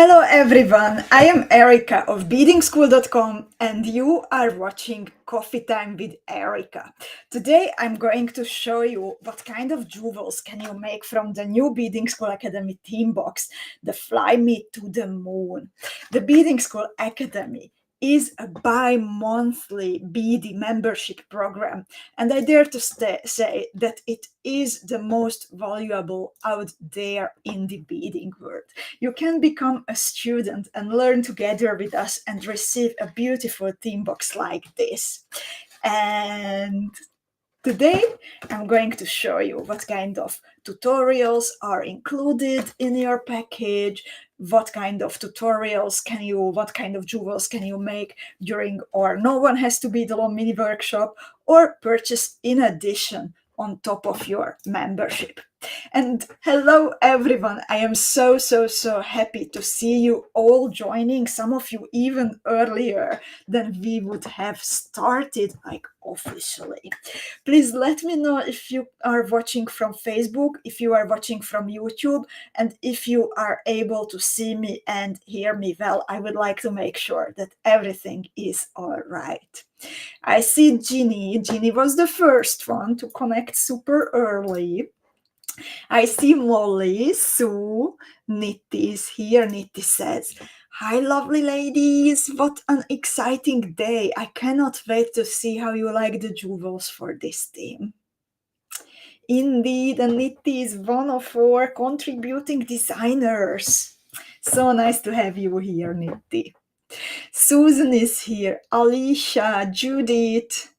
Hello everyone, I am Erika of Beadingschool.com and you are watching Coffee Time with Erika. Today I'm going to show you what kind of jewels can you make from the new Beading School Academy Theme Box, the Fly Me to the Moon. The Beading School Academy is a bi-monthly BD membership program, and I dare to say that it is the most valuable out there in the beading world. You can become a student and learn together with us and receive a beautiful theme box like this. And today, I'm going to show you what kind of tutorials are included in your package, what kind of what kind of jewels can you make during or no one has to be the long mini workshop or purchase in addition on top of your membership. And hello everyone, I am so happy to see you all joining, some of you even earlier than we would have started officially. Please let me know if you are watching from Facebook, if you are watching from YouTube, and if you are able to see me and hear me well. I would like to make sure that everything is all right. I see Ginny. Ginny was the first one to connect super early. I see Molly, Sue, Nitty is here. Nitty says, "Hi, lovely ladies. What an exciting day. I cannot wait to see how you like the jewels for this theme." Indeed, and Nitty is one of our contributing designers. So nice to have you here, Nitty. Susan is here. Alicia, Judith,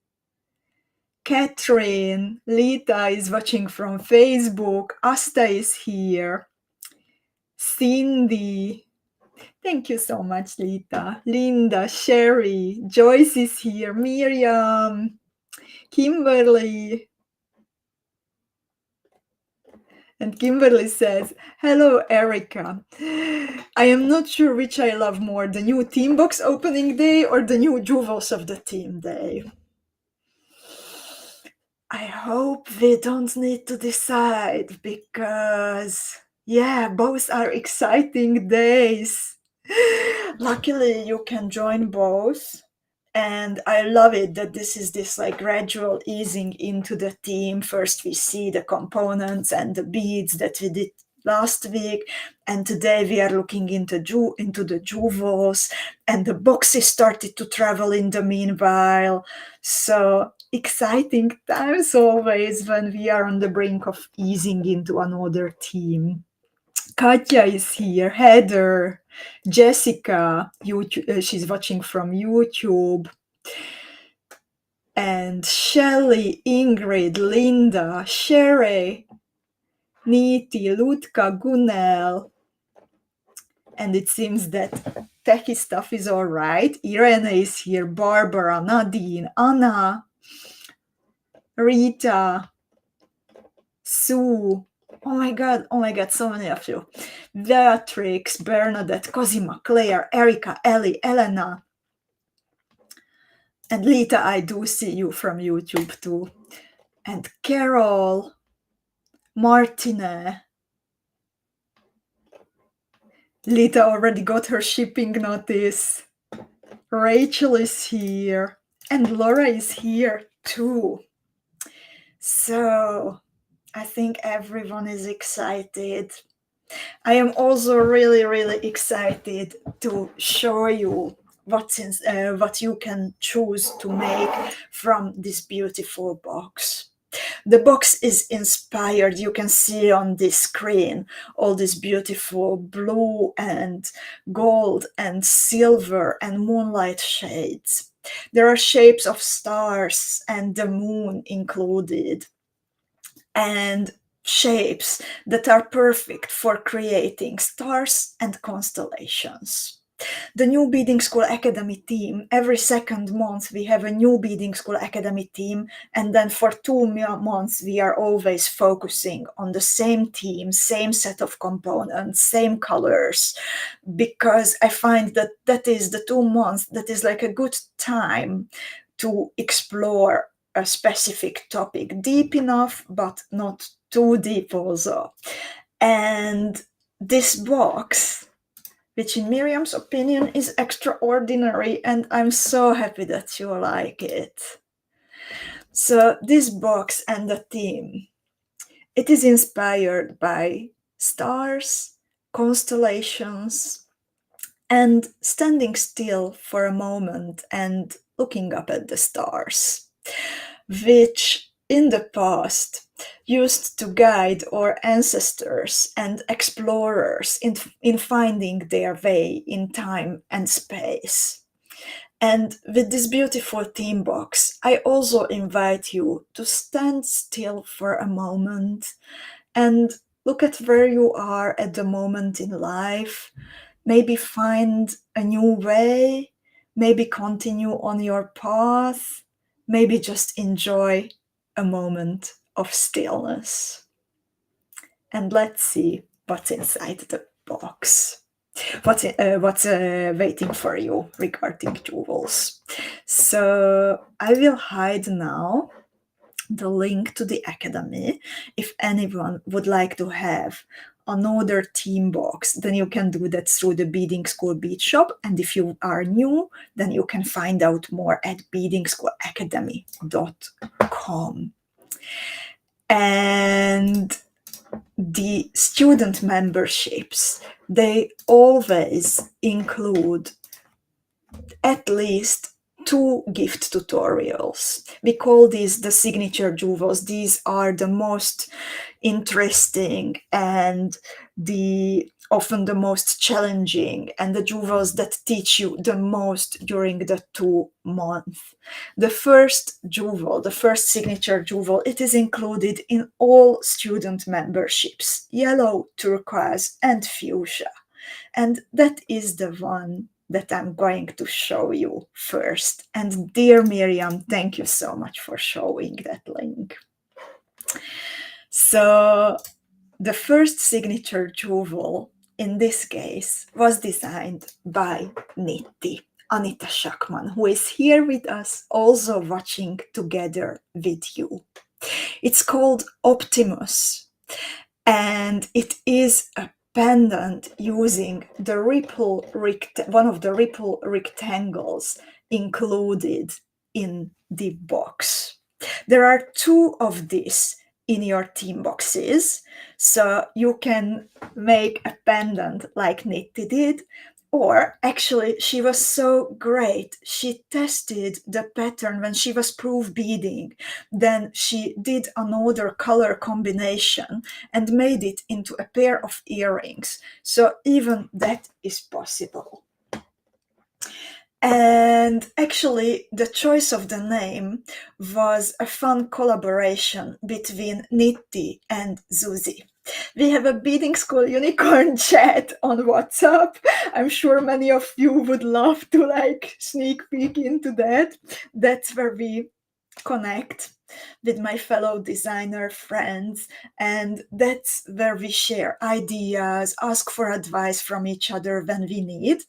Catherine, Lita is watching from Facebook. Asta is here. Cindy, thank you so much, Lita. Linda, Sherry, Joyce is here. Miriam, Kimberly. And Kimberly says, "Hello, Erika. I am not sure which I love more, the new Theme Box opening day or the new jewels of the theme day." I hope we don't need to decide because, yeah, both are exciting days. Luckily, you can join both. And I love it that this is this gradual easing into the theme. First, we see the components and the beads that we did last week, and today we are looking into the jewels, and the boxes started to travel in the meanwhile. So exciting times always when we are on the brink of easing into another theme. Katya is here, Heather, Jessica, YouTube, she's watching from YouTube, and Shelley, Ingrid, Linda, Sherry, Niti, Lutka, Gunel, and it seems that techie stuff is all right. Irene is here, Barbara, Nadine, Anna, Rita, Sue. Oh my god, so many of you. Beatrix, Bernadette, Cosima, Claire, Erika, Ellie, Elena. And Lita, I do see you from YouTube too. And Carol, Martine. Lita already got her shipping notice. Rachel is here. And Laura is here too. So I think everyone is excited. I am also really excited to show you what you can choose to make from this beautiful box. The box is inspired, you can see on this screen, all these beautiful blue and gold and silver and moonlight shades. There are shapes of stars and the moon included, and shapes that are perfect for creating stars and constellations. The new Beading School Academy theme, every second month we have a new Beading School Academy theme, and then for 2 months we are always focusing on the same theme, same set of components, same colors, because I find that that is the 2 months that is like a good time to explore a specific topic deep enough, but not too deep also. And this box which in Miriam's opinion is extraordinary, and I'm so happy that you like it. So this box and the theme, it is inspired by stars, constellations, and standing still for a moment and looking up at the stars, which in the past used to guide our ancestors and explorers in finding their way in time and space. And with this beautiful theme box, I also invite you to stand still for a moment and look at where you are at the moment in life. Maybe find a new way, maybe continue on your path, maybe just enjoy a moment of stillness. And let's see what's inside the box. What's waiting for you regarding jewels. So I will hide now the link to the Academy. If anyone would like to have another theme box, then you can do that through the Beading School Bead Shop. And if you are new, then you can find out more at beadingschoolacademy.com. And the student memberships, they always include at least 2 gift tutorials. We call these the signature jewels. These are the most interesting and often the most challenging, and the jewels that teach you the most during the 2 months. The first jewel, the first signature jewel, it is included in all student memberships, yellow, turquoise, and fuchsia. And that is the one that I'm going to show you first. And dear Miriam, thank you so much for showing that link. So the first signature jewel in this case was designed by Nitti, Anita Schachman, who is here with us, also watching together with you. It's called Optimus, and it is a pendant using the one of the ripple rectangles included in the box. There are 2 of these in your theme boxes, so you can make a pendant like Nitti did. Or actually, she was so great, she tested the pattern when she was proof beading. Then she did another color combination and made it into a pair of earrings. So even that is possible. And actually, the choice of the name was a fun collaboration between Nitti and Zuzi. We have a Beading School Unicorn chat on WhatsApp. I'm sure many of you would love to sneak peek into that. That's where we connect with my fellow designer friends, and that's where we share ideas, ask for advice from each other when we need.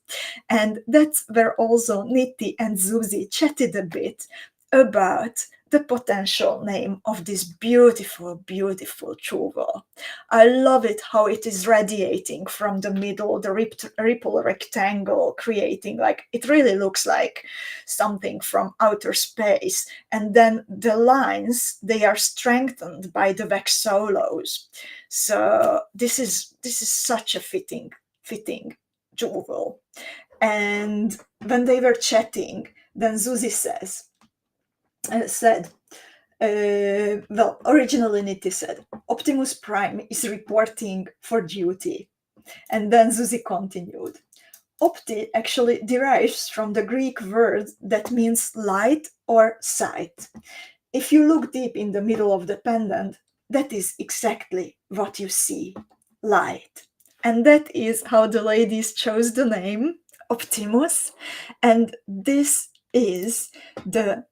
And that's where also Nitti and Zuzi chatted a bit about the potential name of this beautiful, beautiful jewel. I love it how it is radiating from the middle, the ripple rectangle, creating it really looks like something from outer space. And then the lines, they are strengthened by the wax solos. So this is such a fitting jewel. And when they were chatting, then Zuzi said, well, originally Nitti said, Optimus Prime is reporting for duty. And then Zuzi continued, Opti actually derives from the Greek word that means light or sight. If you look deep in the middle of the pendant, that is exactly what you see, light. And that is how the ladies chose the name Optimus. And this is the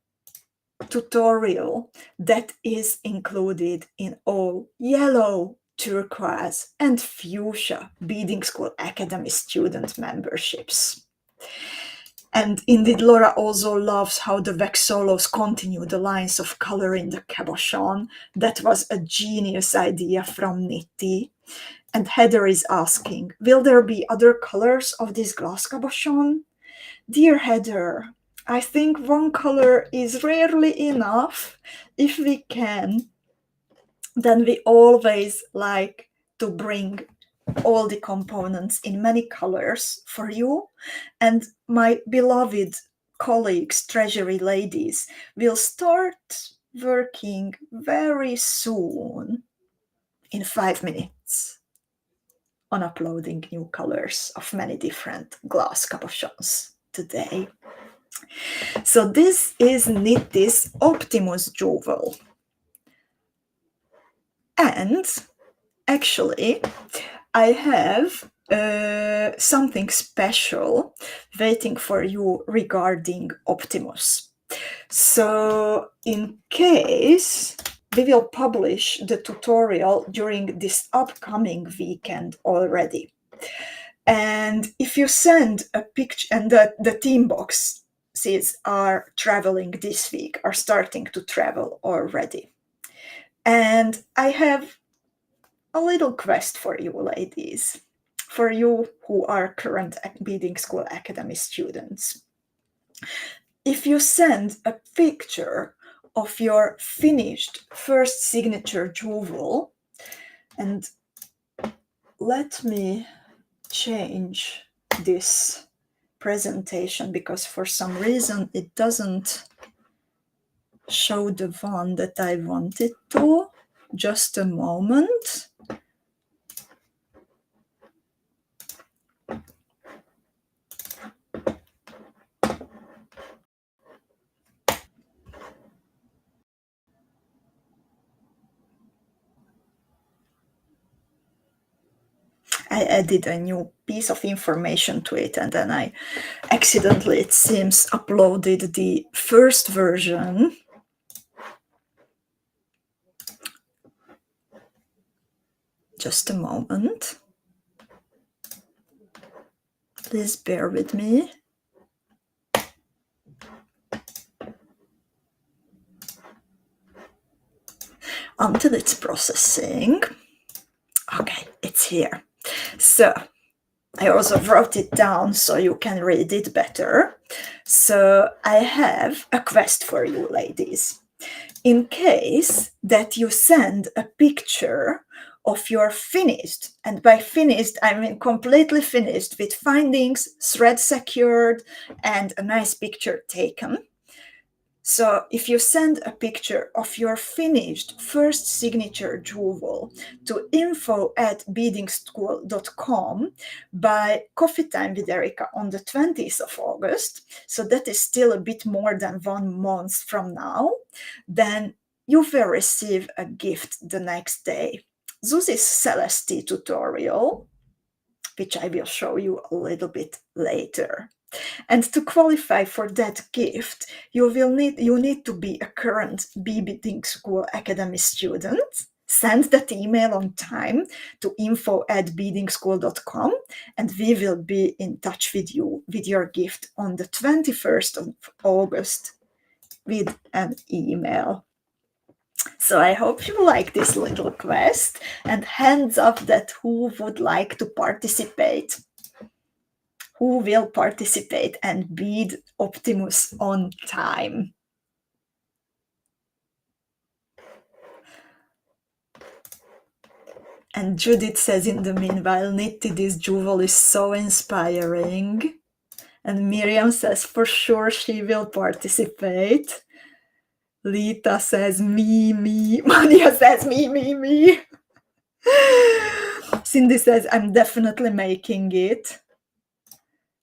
tutorial that is included in all yellow, turquoise, and fuchsia Beading School Academy student memberships. And indeed, Laura also loves how the wax solos continue the lines of color in the cabochon. That was a genius idea from Nitti. And Heather is asking, will there be other colors of this glass cabochon? Dear Heather, I think one color is rarely enough. If we can, then we always like to bring all the components in many colors for you. And my beloved colleagues, treasury ladies, will start working very soon, in 5 minutes, on uploading new colors of many different glass cabochons today. So this is Nitty's Optimus jewel. And actually, I have something special waiting for you regarding Optimus. So in case we will publish the tutorial during this upcoming weekend already. And if you send a picture, and the theme boxes are traveling this week, are starting to travel already. And I have a little quest for you, ladies, for you who are current Beading School Academy students. If you send a picture of your finished first signature jewel, and let me change this presentation because for some reason it doesn't show the one that I wanted to. Just a moment. I added a new piece of information to it, and then I accidentally, it seems, uploaded the first version. Just a moment. Please bear with me. Until it's processing. Okay, it's here. So I also wrote it down so you can read it better. So I have a quest for you, ladies. In case that you send a picture of your finished, and by finished I mean completely finished, with findings, thread secured, and a nice picture taken. So if you send a picture of your finished first signature jewel to info@beadingschool.com by Coffee Time with Erika on the 20th of August, so that is still a bit more than 1 month from now, then you will receive a gift the next day. Zuzi's Celeste tutorial, which I will show you a little bit later. And to qualify for that gift, you need to be a current Beading School Academy student. Send that email on time to info@beadingschool.com, and we will be in touch with you with your gift on the 21st of August with an email. So I hope you like this little quest, and hands up that who would like to participate. Who will participate and bead Optimus on time? And Judith says, in the meanwhile, Nitty, this jewel is so inspiring. And Miriam says, for sure she will participate. Lita says, me. Mania says, me. Cindy says, I'm definitely making it.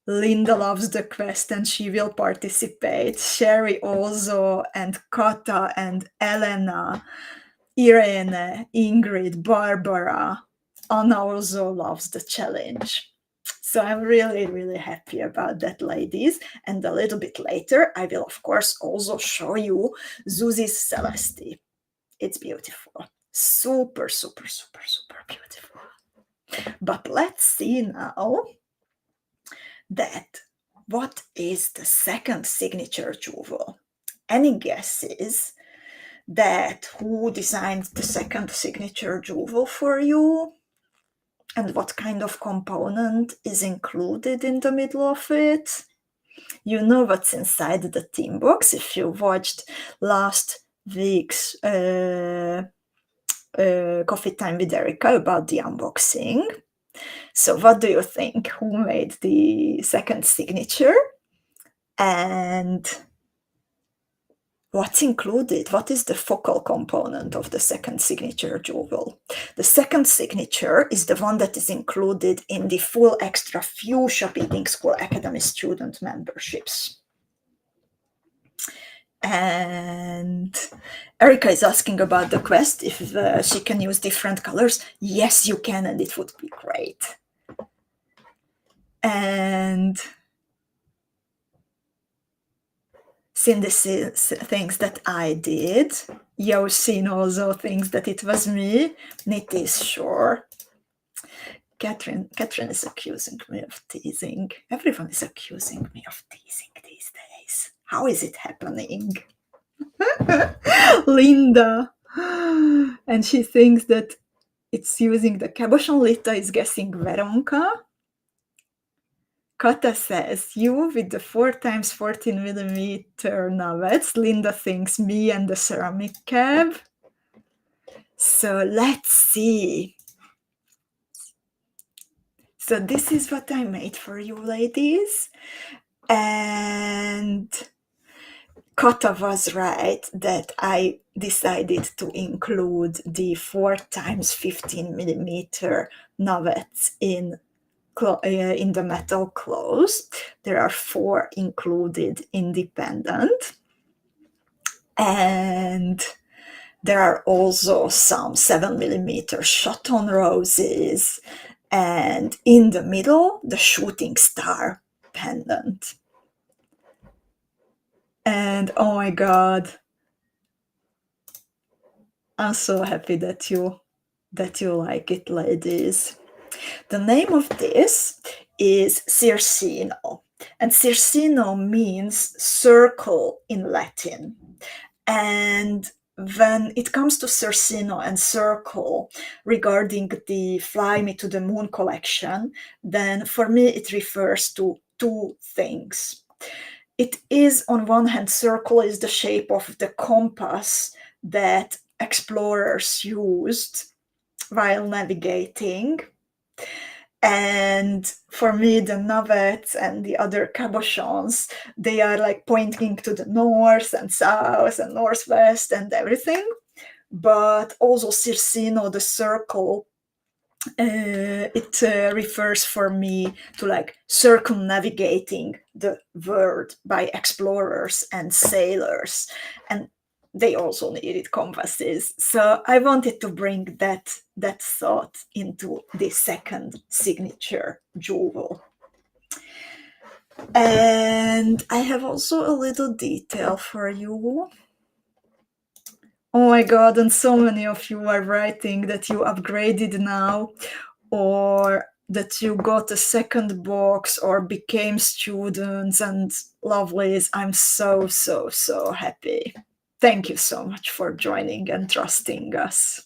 Linda loves the quest and she will participate. Sherry also, and Kata and Elena, Irene, Ingrid, Barbara. Anna also loves the challenge. So I'm really, really happy about that, ladies. And a little bit later, I will, of course, also show you Zuzi's Celeste. It's beautiful. Super, super, super, super beautiful. But let's see now that what is the second signature jewel? Any guesses that who designed the second signature jewel for you? And what kind of component is included in the middle of it? You know what's inside the theme box if you watched last week's Coffee Time with Erika about the unboxing. So what do you think? Who made the second signature? And what's included? What is the focal component of the second signature jewel? The second signature is the one that is included in the full extra fuchsia Beadingschool Academy student memberships. And Erika is asking about the quest, if she can use different colors. Yes, you can, and it would be great. And Cindy thinks that I did. Yosin also thinks that it was me. Nit is sure. Catherine is accusing me of teasing. Everyone is accusing me of teasing these days. How is it happening? Linda. And she thinks that it's using the cabochon. Lita is guessing Veronka. Kata says, you with the 4x14mm navets. Linda thinks me and the ceramic cab. So let's see. So this is what I made for you, ladies. And Kata was right that I decided to include the 4x15mm navets in the metal claws. There are 4 included independent. And there are also some 7mm shot-on roses. And in the middle, the shooting star pendant. And oh my God, I'm so happy that you like it, ladies. The name of this is Circino, and Circino means circle in Latin. And when it comes to Circino and circle regarding the Fly Me to the Moon collection, then for me it refers to 2 things. It is, on one hand, circle is the shape of the compass that explorers used while navigating. And for me, the navets and the other cabochons, they are like pointing to the north and south and northwest and everything. But also Circino, the circle, it refers for me to like circumnavigating the world by explorers and sailors. And they also needed compasses. So I wanted to bring that thought into the second signature jewel. And I have also a little detail for you. Oh my God, and so many of you are writing that you upgraded now, or that you got a second box or became students, and lovelies. I'm so, so, so happy. Thank you so much for joining and trusting us.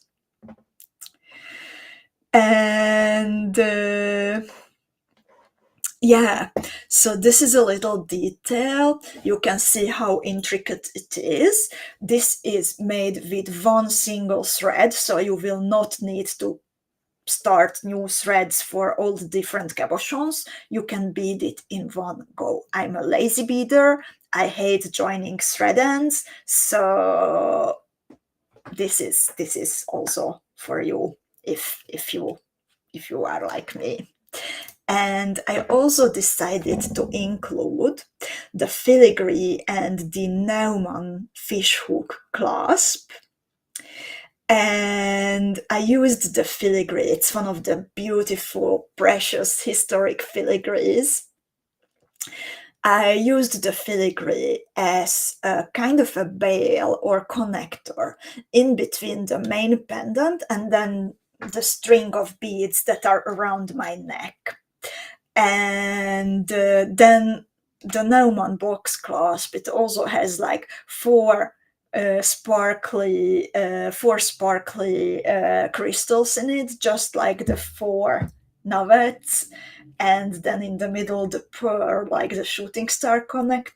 And yeah, so this is a little detail. You can see how intricate it is. This is made with 1 single thread, so you will not need to start new threads for all the different cabochons. You can bead it in one go. I'm a lazy beader. I hate joining thread ends, so this is also for you if you are like me. And I also decided to include the filigree and the Neumann fishhook clasp. And I used the filigree. It's one of the beautiful, precious, historic filigrees. I used the filigree as a kind of a bail or connector in between the main pendant and then the string of beads that are around my neck. And then the Neumann box clasp, it also has like 4 sparkly crystals in it, just like the 4 navets, and then in the middle the pearl, like the shooting star component.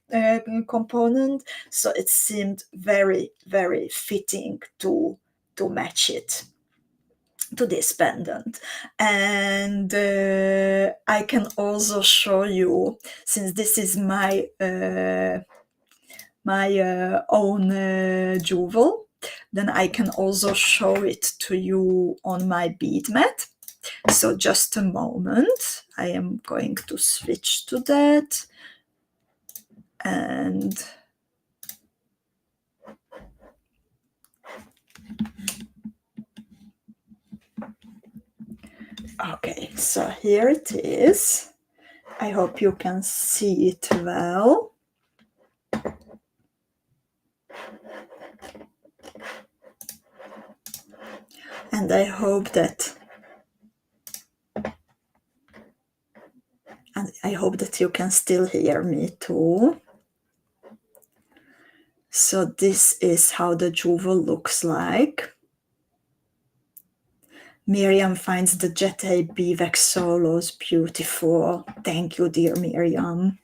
So it seemed very, very fitting to match it to this pendant. And I can also show you, since this is my own jewel, then I can also show it to you on my bead mat. So just a moment, I am going to switch to that. And okay, so here it is. I hope you can see it well. And I hope that you can still hear me too. So this is how the jewel looks like. Miriam finds the Jete Bevex solos beautiful. Thank you, dear Miriam.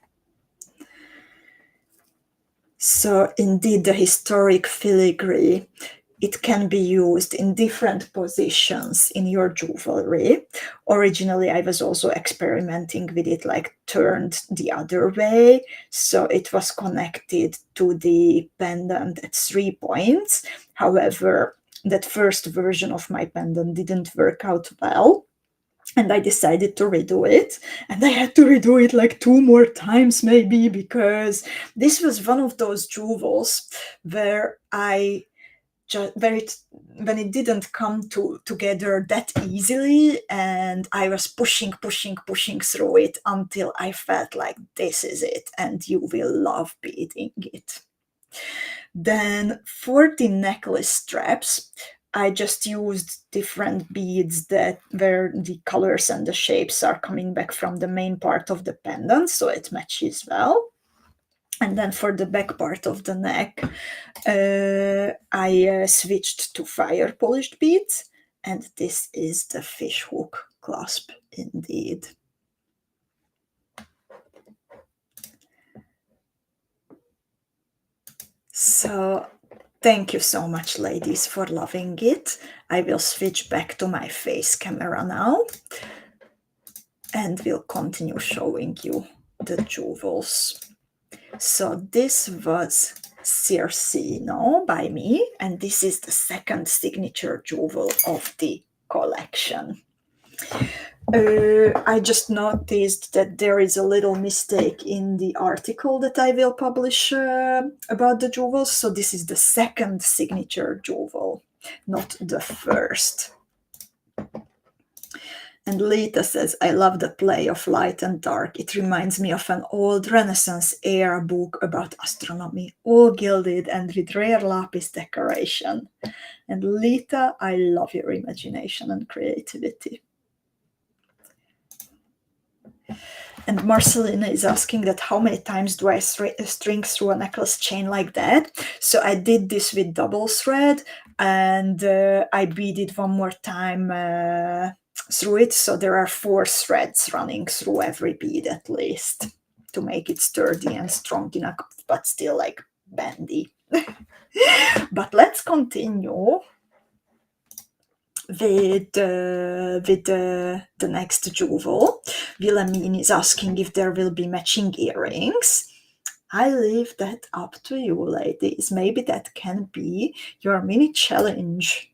So indeed, the historic filigree, it can be used in different positions in your jewelry. Originally, I was also experimenting with it, like turned the other way. So it was connected to the pendant at 3 points. However, that first version of my pendant didn't work out well. And I decided to redo it. And I had to redo it like 2 more times, maybe, because this was one of those jewels where when it didn't come together that easily, and I was pushing through it until I felt like this is it, and you will love beading it. Then for the necklace straps, I just used different beads where the colors and the shapes are coming back from the main part of the pendant, so it matches well. And then for the back part of the neck, I switched to fire polished beads, and this is the fishhook clasp indeed. So thank you so much, ladies, for loving it. I will switch back to my face camera now, and will continue showing you the jewels. So this was Cino by me, and this is the second signature jewel of the collection. I just noticed that there is a little mistake in the article that I will publish about the jewels. So this is the second signature jewel, not the first. And Lita says, I love the play of light and dark. It reminds me of an old Renaissance era book about astronomy, all gilded and with rare lapis decoration. And Lita, I love your imagination and creativity. And Marcelina is asking that how many times do I string through a necklace chain like that? So I did this with double thread, and I beaded one more time through it. So there are 4 threads running through every bead at least to make it sturdy and strong enough, but still like bendy. But let's continue with the next jewel. Wilhelmine is asking if there will be matching earrings. I leave that up to you, ladies. Maybe that can be your mini challenge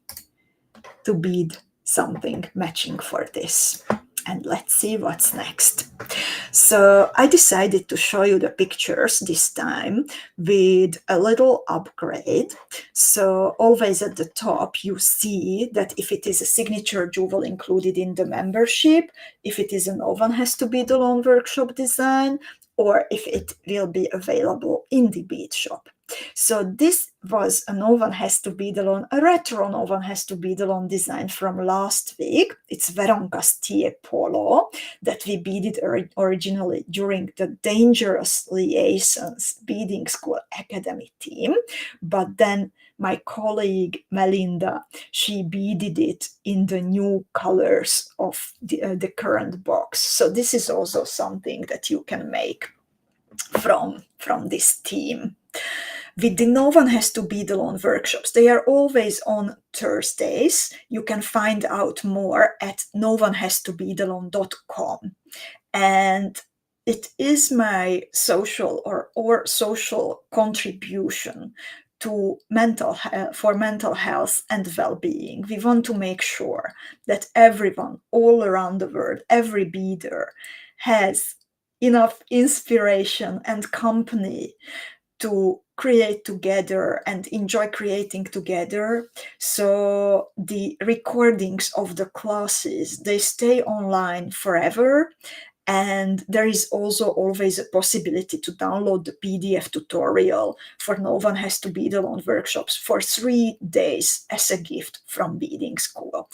to bead something matching for this. And let's see what's next. So I decided to show you the pictures this time with a little upgrade. So always at the top, you see that if it is a signature jewel included in the membership, if it is an oven has to be the Lone Workshop design, or if it will be available in the bead shop. So this was a no one has to be alone, a retro no one has to be alone design from last week. It's Veronka's tie polo that we beaded originally during the Dangerous Liaisons Beading School Academy theme, but then my colleague Melinda, she beaded it in the new colors of the current box. So this is also something that you can make from this theme. With the No One Has to Bead Alone workshops, they are always on Thursdays. You can find out more at noonehastobeadalone.com. And it is my social or social contribution to mental health and well-being. We want to make sure that everyone all around the world, every beader, has enough inspiration and company to create together and enjoy creating together. So the recordings of the classes, they stay online forever. And there is also always a possibility to download the PDF tutorial for No One Has to Bead Alone workshops for 3 days as a gift from Beading School.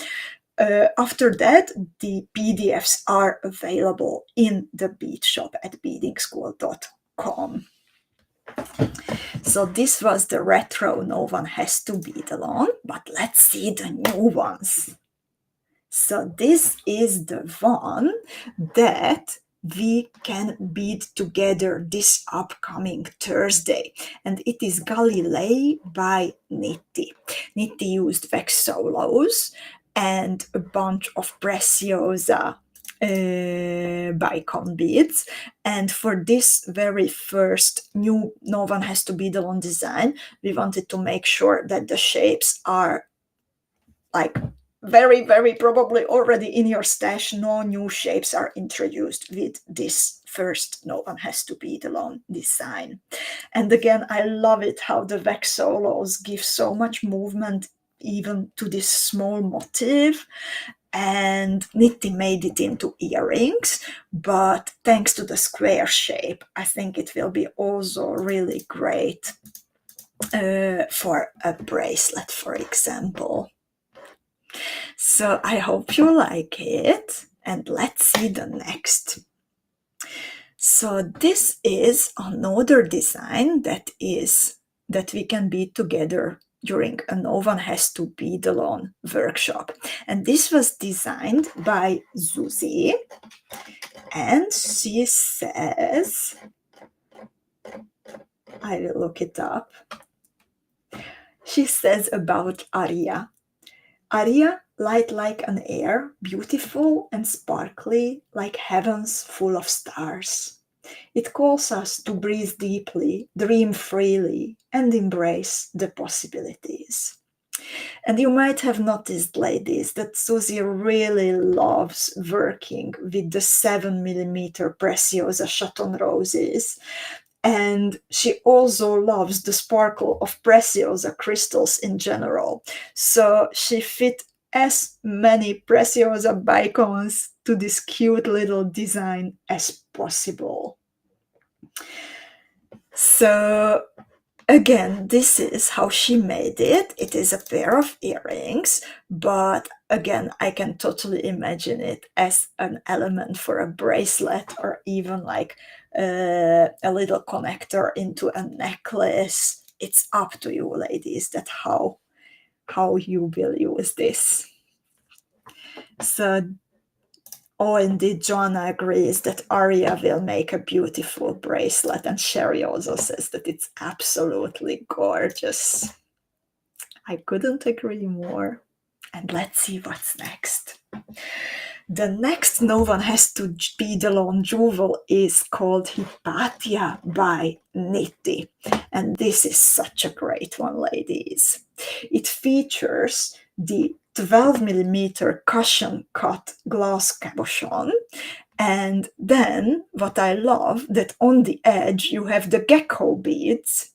After that, the PDFs are available in the bead shop at beadingschool.com. So this was the retro No One Has to Bead Alone, but let's see the new ones. So this is the one that we can bead together this upcoming Thursday, and it is Galile by Nitti. Nitti used wax solos and a bunch of Preciosa bicon beads, and for this very first new No One Has to Bead Alone design, we wanted to make sure that the shapes are like very, very probably already in your stash. No new shapes are introduced with this first No One Has to Bead Alone design. And again, I love it how the wax solos give so much movement even to this small motif. And Nitti made it into earrings, but thanks to the square shape, I think it will be also really great for a bracelet, for example. So I hope you like it, and let's see the next. So this is another design that we can bead together during a No One Has to Bead Alone workshop. And this was designed by Zuzi, and she says, I will look it up. She says about Arya. Arya, light like an air, beautiful and sparkly, like heavens full of stars. It calls us to breathe deeply, dream freely, and embrace the possibilities. And you might have noticed, ladies, that Susie really loves working with the 7mm Preciosa Chaton roses. And she also loves the sparkle of Preciosa crystals in general. So she fit as many Preciosa bicons to this cute little design as possible. So again, this is how she made it. It is a pair of earrings, but again, I can totally imagine it as an element for a bracelet, or even like a little connector into a necklace. It's up to you, ladies, that how you will use this. So, oh, indeed, Joanna agrees that Arya will make a beautiful bracelet, and Sherry also says that it's absolutely gorgeous. I couldn't agree more. And let's see what's next. The next No One Has to Bead Alone jewel is called HIPAA by Nitti. And this is such a great one, ladies. It features the 12mm cushion cut glass cabochon. And then what I love, that on the edge you have the gecko beads.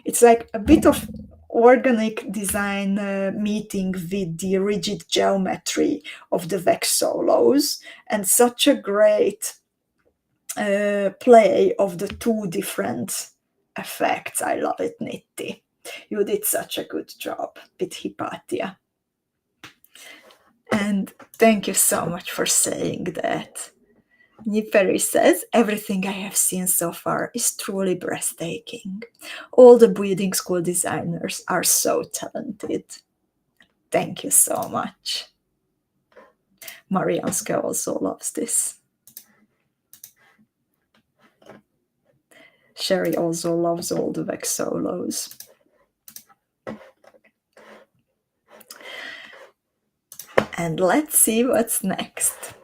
It's like a bit of organic design meeting with the rigid geometry of the wax solos, and such a great play of the two different effects. I love it, Nitti. You did such a good job with HIPAA. And thank you so much for saying that. Niperi says, everything I have seen so far is truly breathtaking. All the breeding school designers are so talented. Thank you so much. Marianska also loves this. Sherry also loves all the wax solos. And let's see what's next.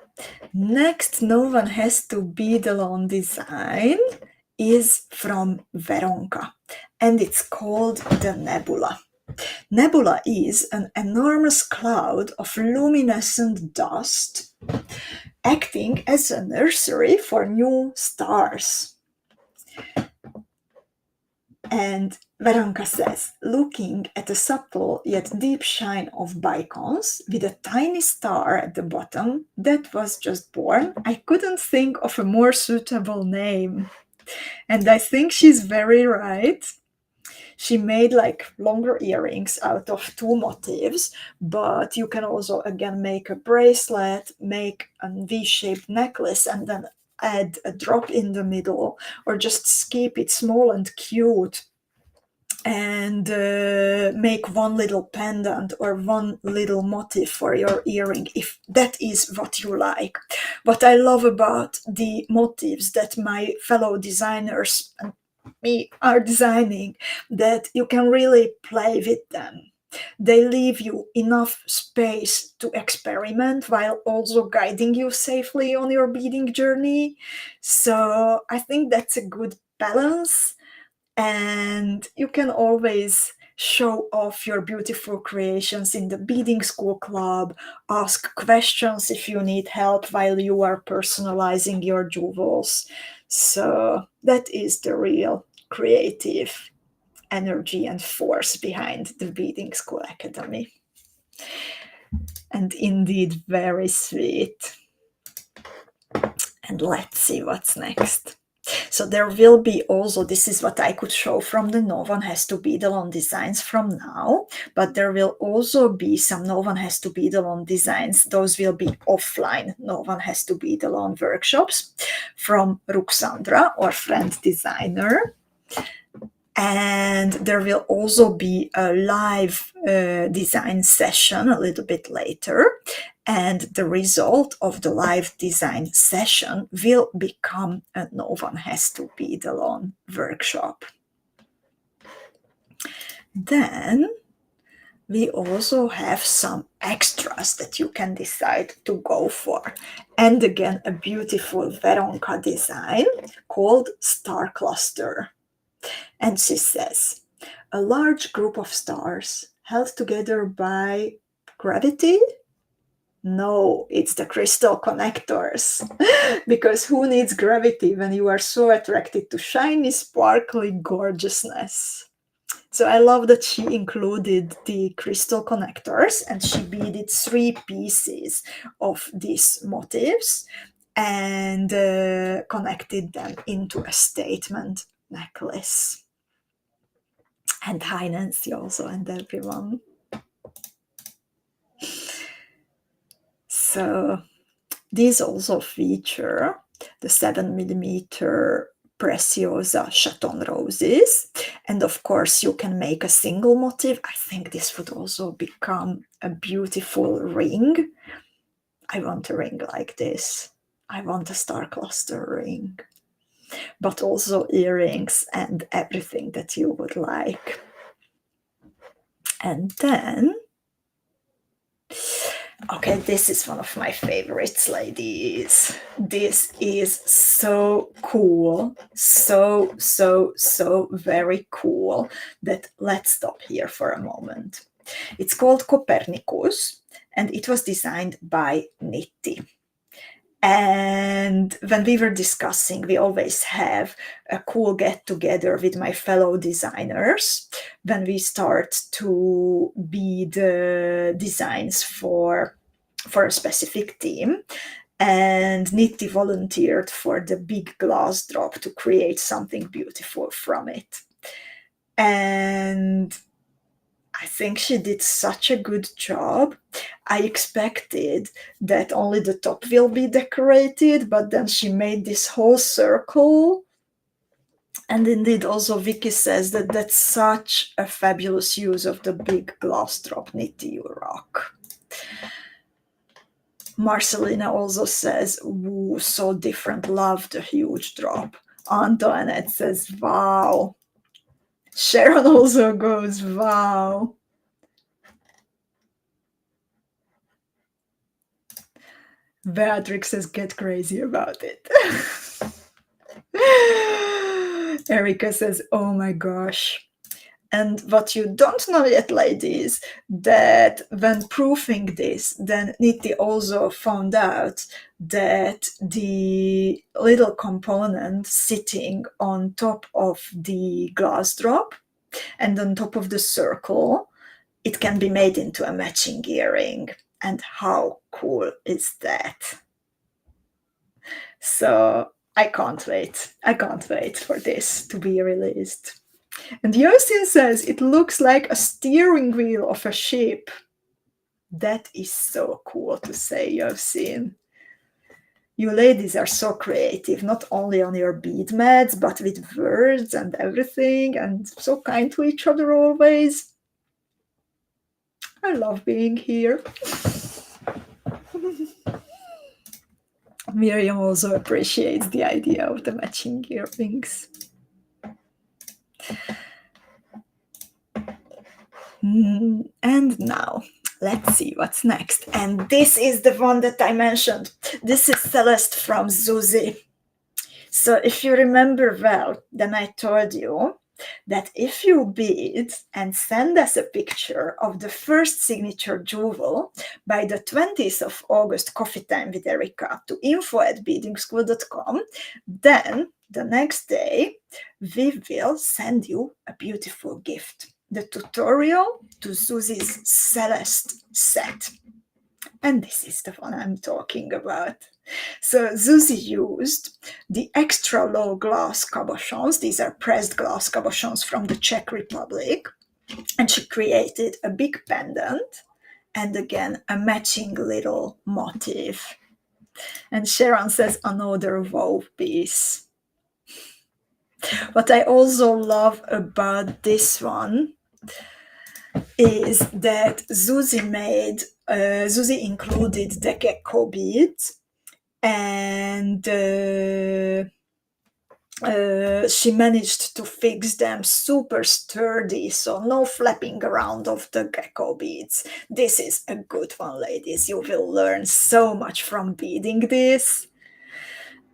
Next, no one has to be the long design is from Veronka, and it's called the Nebula. Nebula is an enormous cloud of luminescent dust acting as a nursery for new stars. And Veronka says, looking at the subtle yet deep shine of beacons with a tiny star at the bottom that was just born, I couldn't think of a more suitable name. And I think she's very right. She made like longer earrings out of two motifs, but you can also again make a bracelet, make a V-shaped necklace, and then add a drop in the middle, or just keep it small and cute and make one little pendant or one little motif for your earring, if that is what you like. What I love about the motifs that my fellow designers and me are designing, that you can really play with them. They leave you enough space to experiment while also guiding you safely on your beading journey. So I think that's a good balance, and you can always show off your beautiful creations in the Beading School Club, ask questions if you need help while you are personalizing your jewels. So that is the real creative energy and force behind the Beading School Academy. And indeed, very sweet. And let's see what's next. So there will be also, this is what I could show from the No One Has to Be Alone designs from now, but there will also be some No One Has to Be Alone designs. Those will be offline No One Has to Be Alone workshops from Ruxandra, our friend designer. And there will also be a live design session a little bit later. And the result of the live design session will become a No One Has to Be Alone workshop. Then we also have some extras that you can decide to go for. And again, a beautiful Veronka design called Star Cluster. And she says, a large group of stars held together by gravity? No, it's the crystal connectors. Because who needs gravity when you are so attracted to shiny, sparkly gorgeousness? So I love that she included the crystal connectors, and she beaded 3 pieces of these motifs and connected them into a statement necklace. And hi Nancy also, and everyone. So these also feature the 7mm Preciosa Chaton roses. And of course you can make a single motif. I think this would also become a beautiful ring. I want a ring like this. I want a star cluster ring. But also earrings and everything that you would like. And then, okay, this is one of my favorites, ladies. This is so cool. So very cool that let's stop here for a moment. It's called Copernicus, and it was designed by Nitti. And when we were discussing, we always have a cool get-together with my fellow designers when we start to be the designs for a specific theme. And Nitti volunteered for the big glass drop to create something beautiful from it. And I think she did such a good job. I expected that only the top will be decorated, but then she made this whole circle. And indeed, also Vicky says that that's such a fabulous use of the big glass drop. Nitti, you rock. Marcelina also says, "Woo, so different, love the huge drop." Antoinette says, "Wow." Sharon also goes, "Wow." Beatrix says, "Get crazy about it." Erika says, "Oh my gosh." And what you don't know yet, ladies, that when proofing this, then Nitti also found out that the little component sitting on top of the glass drop and on top of the circle, it can be made into a matching earring. And how cool is that? So I can't wait. I can't wait for this to be released. And Yosin says it looks like a steering wheel of a ship. That is so cool to say, Yosin. You ladies are so creative, not only on your bead mats, but with words and everything, and so kind to each other always. I love being here. Miriam also appreciates the idea of the matching earrings. And now, let's see what's next. And this is the one that I mentioned. This is Celeste from Zuzi. So if you remember well, then I told you that if you bead and send us a picture of the first signature jewel by the 20th of August, coffee time with Erika, to info@beadingschool.com, then the next day we will send you a beautiful gift, the tutorial to Zuzi's Celeste set. And this is the one I'm talking about. So Zuzi used the extra low glass cabochons. These are pressed glass cabochons from the Czech Republic. And she created a big pendant and again a matching little motif. And Sharon says another wove piece. What I also love about this one is that Zuzi included the gecko beads, and she managed to fix them super sturdy, so no flapping around of the gecko beads. This is a good one, ladies. You will learn so much from beading this.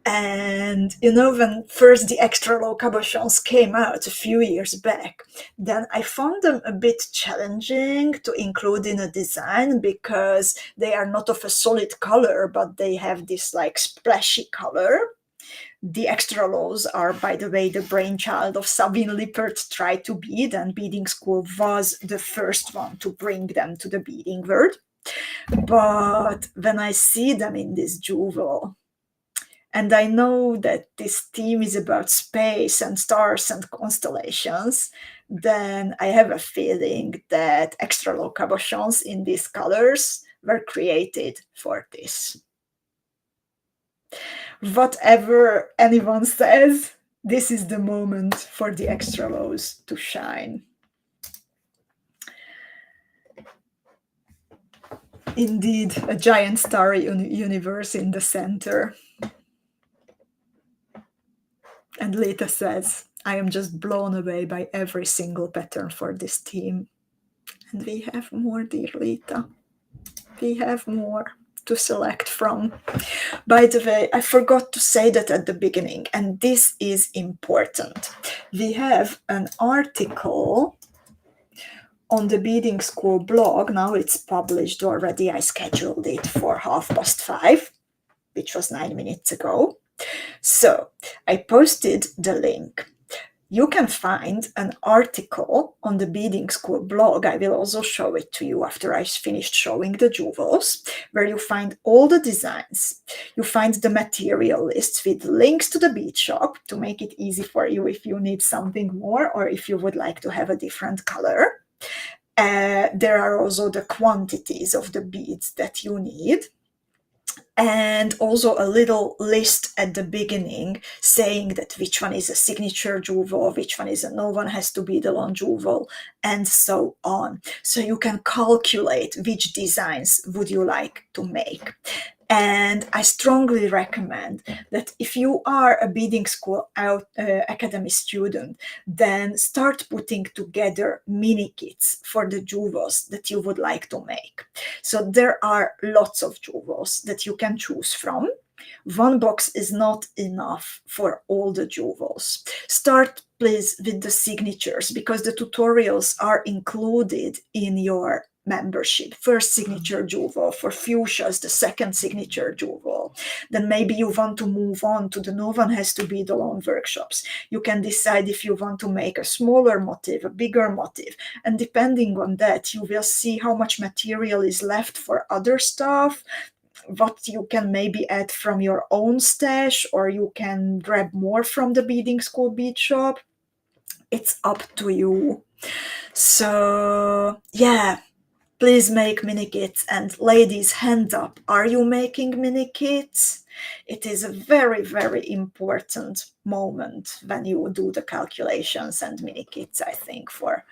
And you know, when first the extra low cabochons came out a few years back, then I found them a bit challenging to include in a design because they are not of a solid color, but they have this like splashy color. The extra lows are, by the way, the brainchild of Sabine Lippert Try to Bead, and Beading School was the first one to bring them to the beading world. But when I see them in this jewel, and I know that this theme is about space and stars and constellations, then I have a feeling that extra low cabochons in these colors were created for this. Whatever anyone says, this is the moment for the extra lows to shine. Indeed, a giant starry universe in the center. And Lita says, I am just blown away by every single pattern for this theme. And we have more, dear Lita. We have more to select from. By the way, I forgot to say that at the beginning, and this is important. We have an article on the Beading School blog. Now it's published already. I scheduled it for 5:30, which was 9 minutes ago. So I posted the link. You can find an article on the Beading School blog. I will also show it to you after I finished showing the jewels, where you find all the designs. You find the material lists with links to the bead shop to make it easy for you if you need something more or if you would like to have a different color. There are also the quantities of the beads that you need, and also a little list at the beginning saying that which one is a signature jewel, which one is a no one has to be the lone jewel, and so on. So you can calculate which designs would you like to make. And I strongly recommend that if you are a Beading School Academy student, then start putting together mini kits for the jewels that you would like to make. So there are lots of jewels that you can choose from. One box is not enough for all the jewels. Start, please, with the signatures, because the tutorials are included in your membership. First signature jewel for fuchsias, the second signature jewel. Then maybe you want to move on to the no one has to be the lone workshops. You can decide if you want to make a smaller motif, a bigger motif, and depending on that, you will see how much material is left for other stuff, what you can maybe add from your own stash, or you can grab more from the Beading School bead shop. It's up to you. So yeah, please make mini kits. And ladies, hand up, are you making mini kits? It is a very, very important moment when you do the calculations and mini kits, I think, for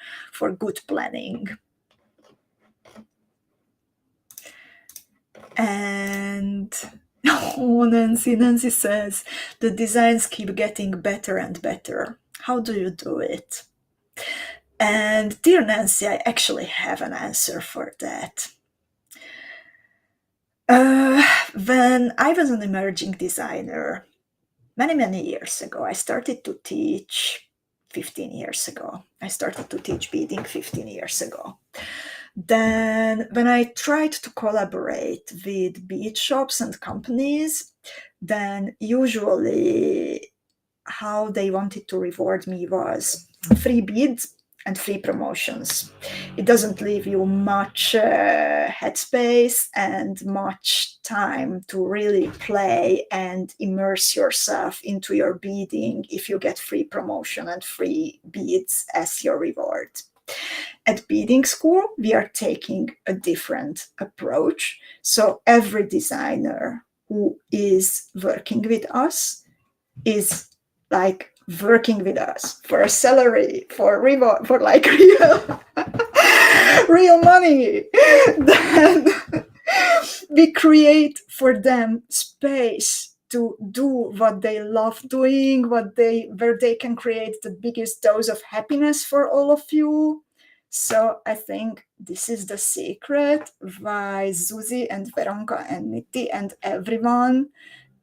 good planning. And oh, Nancy says, the designs keep getting better and better. How do you do it? And dear Nancy, I actually have an answer for that. When I was an emerging designer, many years ago, I started to teach 15 years ago. I started to teach beading 15 years ago. Then when I tried to collaborate with bead shops and companies, then usually how they wanted to reward me was free beads and free promotions. It doesn't leave you much headspace and much time to really play and immerse yourself into your beading if you get free promotion and free beads as your reward. At Beading School, we are taking a different approach. So every designer who is working with us is like working with us for a salary, for reward, for like real money. Then we create for them space to do what they love doing, where they can create the biggest dose of happiness for all of you. So I think this is the secret why Zuzi and Veronka and Niti and everyone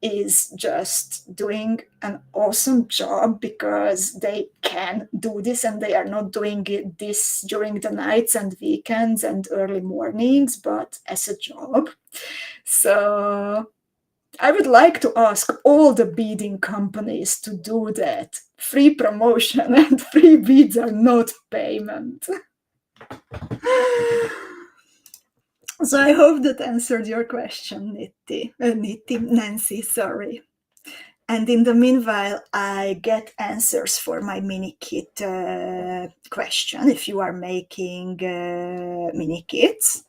is just doing an awesome job, because they can do this and they are not doing this during the nights and weekends and early mornings, but as a job. So I would like to ask all the beading companies to do that. Free promotion and free beads are not payment. So I hope that answered your question, Nancy, sorry. And in the meanwhile, I get answers for my mini kit question, if you are making mini kits.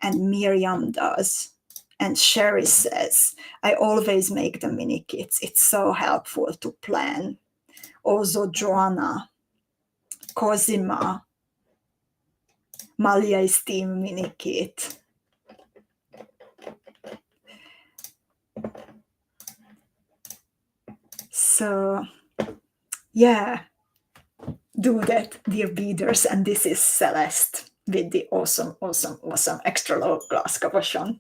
And Miriam does. And Sherry says, I always make the mini kits. It's so helpful to plan. Also Joanna, Cosima, Malia Esteem mini kit. So yeah, do that, dear beaders. And this is Celeste with the awesome extra low glass cabochon.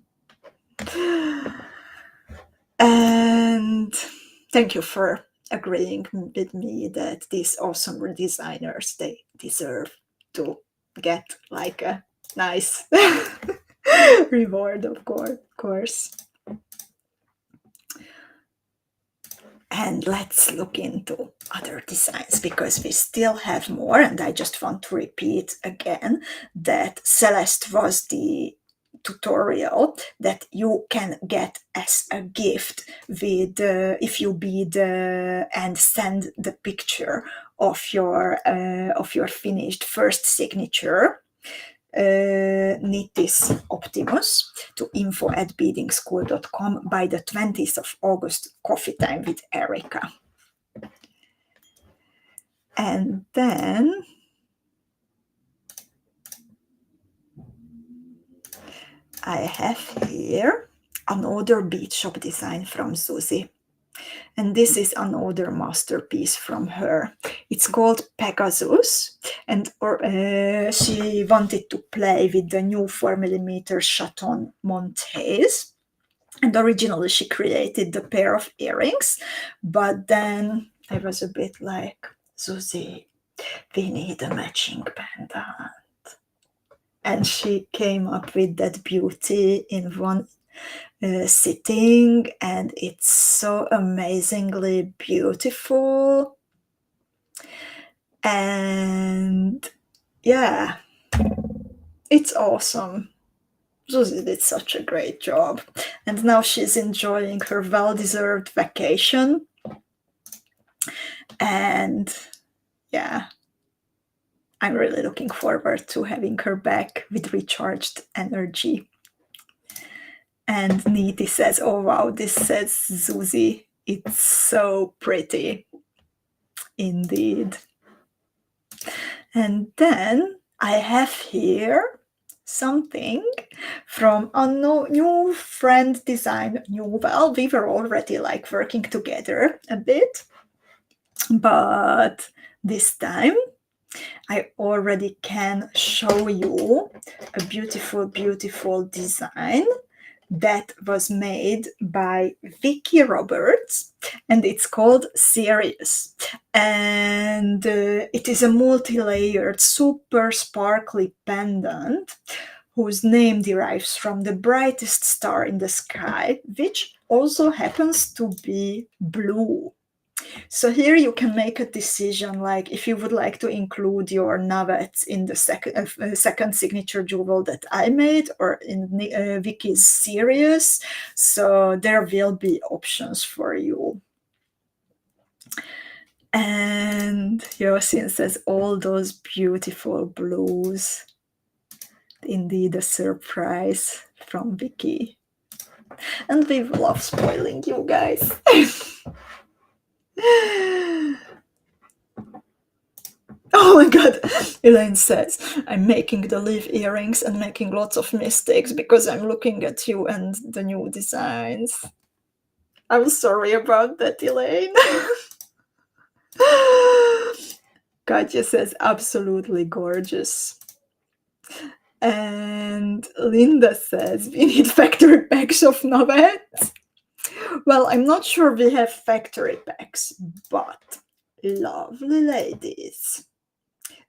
And thank you for agreeing with me that these awesome designers, they deserve to get like a nice reward, of course. And let's look into other designs because we still have more. And I just want to repeat again that Celeste was the tutorial that you can get as a gift with if you bead and send the picture of your finished first signature. Need this Optimus to info@beadingschool.com by the 20th of August, coffee time with Erika. And then I have here another bead shop design from Susie. And this is another masterpiece from her. It's called Pegasus, and she wanted to play with the new 4mm Chaton Montes. And originally she created the pair of earrings, but then I was a bit like, Susie, we need a matching pendant. And she came up with that beauty in one sitting, and it's so amazingly beautiful. And yeah, it's awesome. Susie did such a great job, and now she's enjoying her well-deserved vacation. And yeah, I'm really looking forward to having her back with recharged energy. And Neeti says, oh wow, this says Susie. It's so pretty. Indeed. And then I have here something from a new friend design. Well, we were already like working together a bit, but this time I already can show you a beautiful, beautiful design that was made by Vicky Roberts, and it's called Sirius. And it is a multi-layered, super sparkly pendant whose name derives from the brightest star in the sky, which also happens to be blue. So here you can make a decision, like if you would like to include your navets in the second signature jewel that I made, or in Vicky's Sirius. So there will be options for you. And Yosin says all those beautiful blues. Indeed, a surprise from Vicky. And we love spoiling you guys. Oh my god, Elaine says, I'm making the leaf earrings and making lots of mistakes because I'm looking at you and the new designs. I'm sorry about that, Elaine. Katya says, absolutely gorgeous. And Linda says, we need factory packs of navets. Well, I'm not sure we have factory packs, but lovely ladies.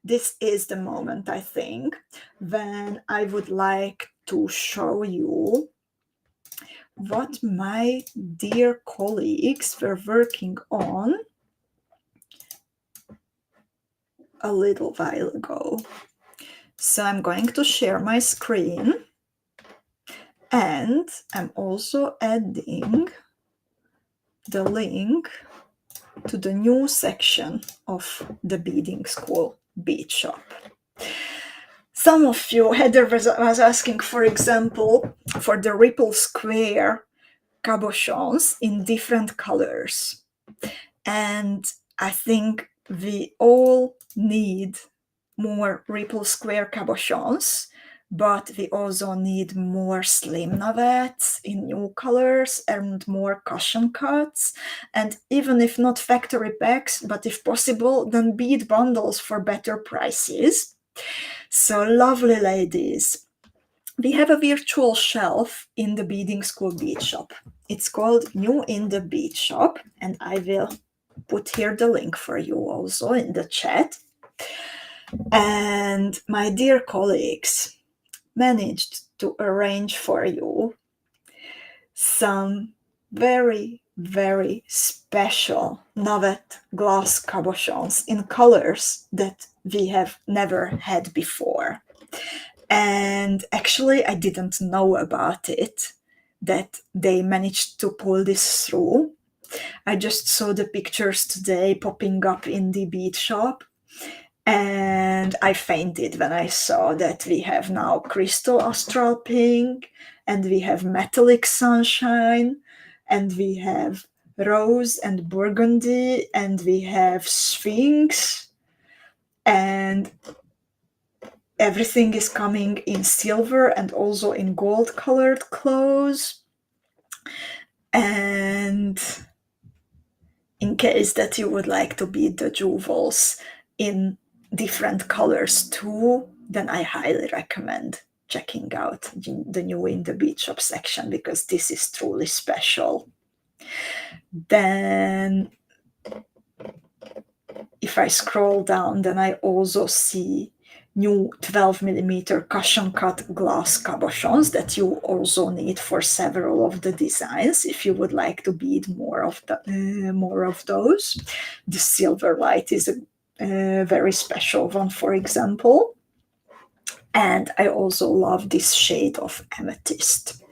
This is the moment, I think, when I would like to show you what my dear colleagues were working on a little while ago. So I'm going to share my screen, and I'm also adding the link to the new section of the Beading School bead shop. Some of you, Heather was asking, for example, for the ripple square cabochons in different colors. And I think we all need more ripple square cabochons, but we also need more slim navets in new colors and more cushion cuts. And even if not factory packs, but if possible, then bead bundles for better prices. So lovely ladies, we have a virtual shelf in the Beading School bead shop. It's called New in the Bead Shop, and I will put here the link for you also in the chat. And my dear colleagues managed to arrange for you some very very special Navet glass cabochons in colors that we have never had before. And actually, I didn't know about it, that they managed to pull this through. I just saw the pictures today popping up in the bead shop, and I fainted when I saw that we have now crystal astral pink, and we have metallic sunshine, and we have rose and burgundy, and we have sphinx, and everything is coming in silver and also in gold colored clothes. And in case that you would like to bead the jewels in different colors too, then I highly recommend checking out the new in the bead shop section, because this is truly special. Then if I scroll down, then I also see new 12mm cushion cut glass cabochons that you also need for several of the designs if you would like to bead more of those. The silver light is a very special one, for example. And I also love this shade of amethyst.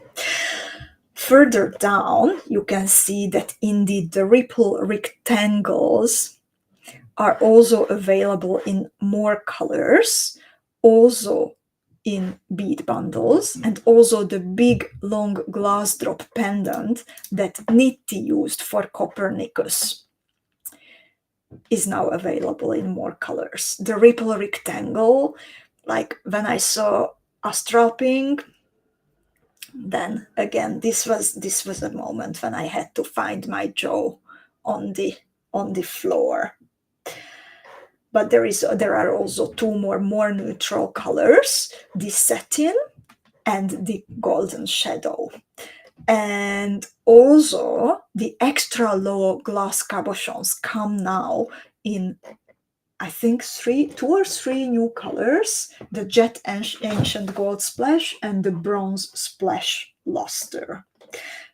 Further down, you can see that indeed the ripple rectangles are also available in more colors, also in bead bundles, and also the big long glass drop pendant that Nitti used for Copernicus is now available in more colors. The ripple rectangle, like when I saw astral pink, then again this was a moment when I had to find my jaw on the floor. But there are also two more neutral colors, the satin and the golden shadow. And also the extra low glass cabochons come now in, I think, two or three new colors: the jet ancient gold splash and the bronze splash luster.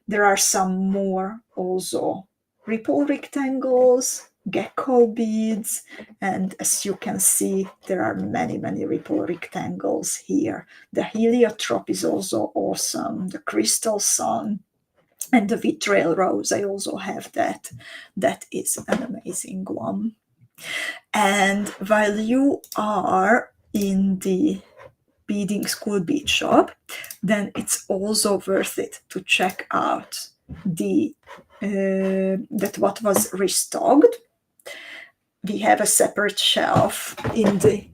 There are some more also ripple rectangles, gecko beads, and as you can see, there are many ripple rectangles here. The heliotrope is also awesome, the crystal sun, and the vitriol rose. I also have that. That is an amazing one. And while you are in the beading school bead shop, then it's also worth it to check out that what was restocked. We have a separate shelf in the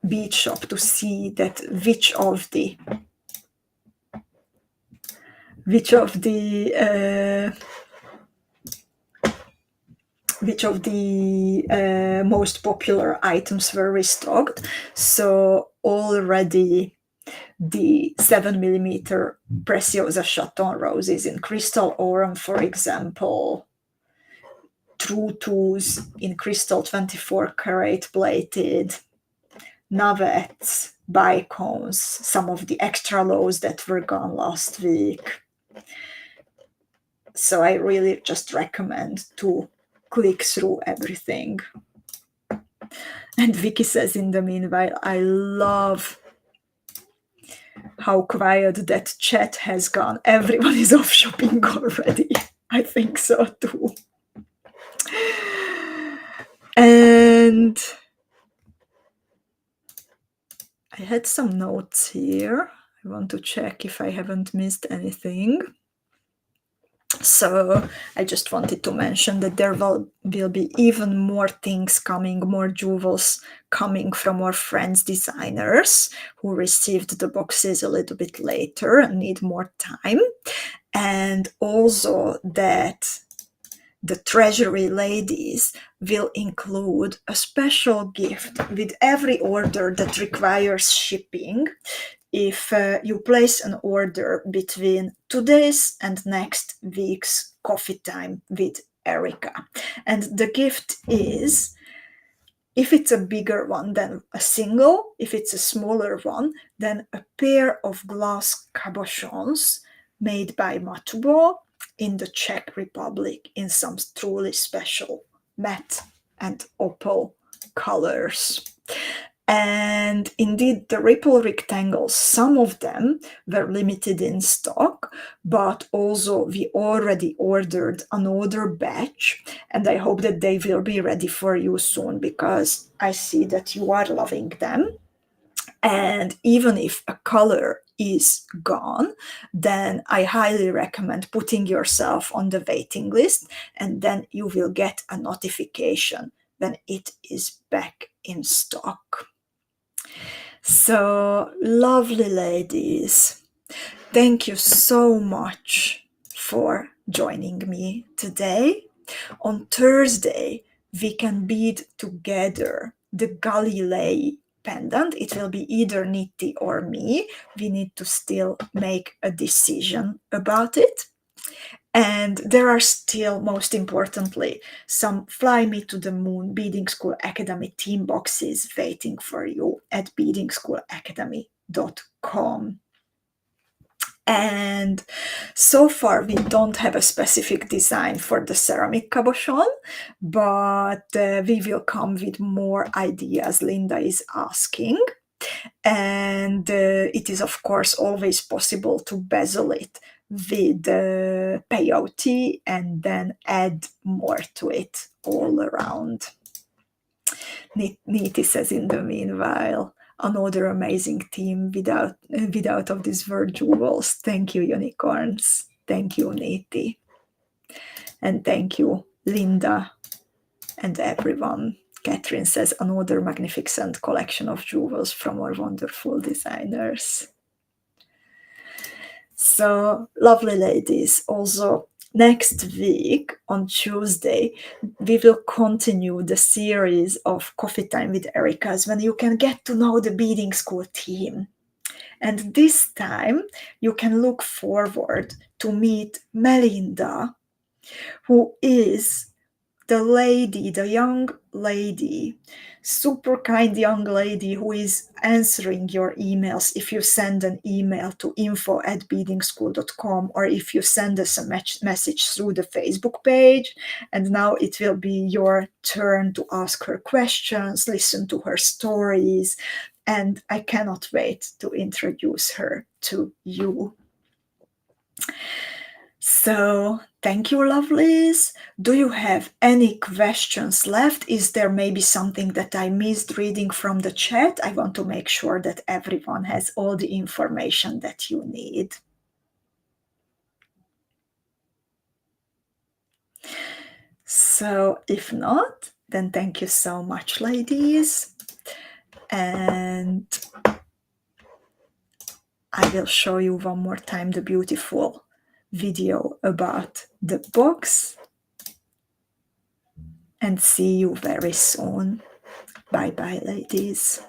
bead shop to see that which of the most popular items were restocked. So already the 7mm Preciosa Chaton roses in crystal aurum, for example, True Twos in crystal 24 karat plated, navets, bicones, some of the extra lows that were gone last week. So I really just recommend to click through everything. And Vicky says, in the meanwhile, I love how quiet that chat has gone. Everyone is off shopping already. I think so too. And I had some notes here. I want to check if I haven't missed anything. So I just wanted to mention that there will be even more things coming, more jewels coming from our friends designers who received the boxes a little bit later and need more time. And also that the treasury ladies will include a special gift with every order that requires shipping. If you place an order between today's and next week's coffee time with Erika. And the gift is, if it's a bigger one, then a single. If it's a smaller one, then a pair of glass cabochons made by Matubo in the Czech Republic in some truly special matte and opal colors. And indeed, the ripple rectangles, some of them were limited in stock, but also we already ordered another batch, and I hope that they will be ready for you soon, because I see that you are loving them. And even if a color is gone, then I highly recommend putting yourself on the waiting list, and then you will get a notification when it is back in stock. So, lovely ladies, thank you so much for joining me today. On Thursday, we can bead together the Galile pendant. It will be either Niti or me. We need to still make a decision about it. And there are still, most importantly, some Fly Me to the Moon Beadingschool Academy theme boxes waiting for you at beadingschoolacademy.com. And so far, we don't have a specific design for the ceramic cabochon, but we will come with more ideas Linda is asking. And it is, of course, always possible to bezel it with peyote and then add more to it all around. Niti says, in the meanwhile, another amazing team without of these word jewels. Thank you, unicorns. Thank you, Niti. And thank you, Linda, and everyone. Catherine says, another magnificent collection of jewels from our wonderful designers. So, lovely ladies, also next week on Tuesday, we will continue the series of Coffee Time with Erika's, when you can get to know the beading school team. And this time, you can look forward to meet Melinda, who is the young lady, super kind young lady who is answering your emails if you send an email to info@beadingschool.com, or if you send us a message through the Facebook page. And now it will be your turn to ask her questions, listen to her stories, and I cannot wait to introduce her to you. So, thank you, lovelies. Do you have any questions left? Is there maybe something that I missed reading from the chat? I want to make sure that everyone has all the information that you need. So, if not, then thank you so much, ladies. And I will show you one more time the beautiful video about the box, and see you very soon. Bye bye, ladies.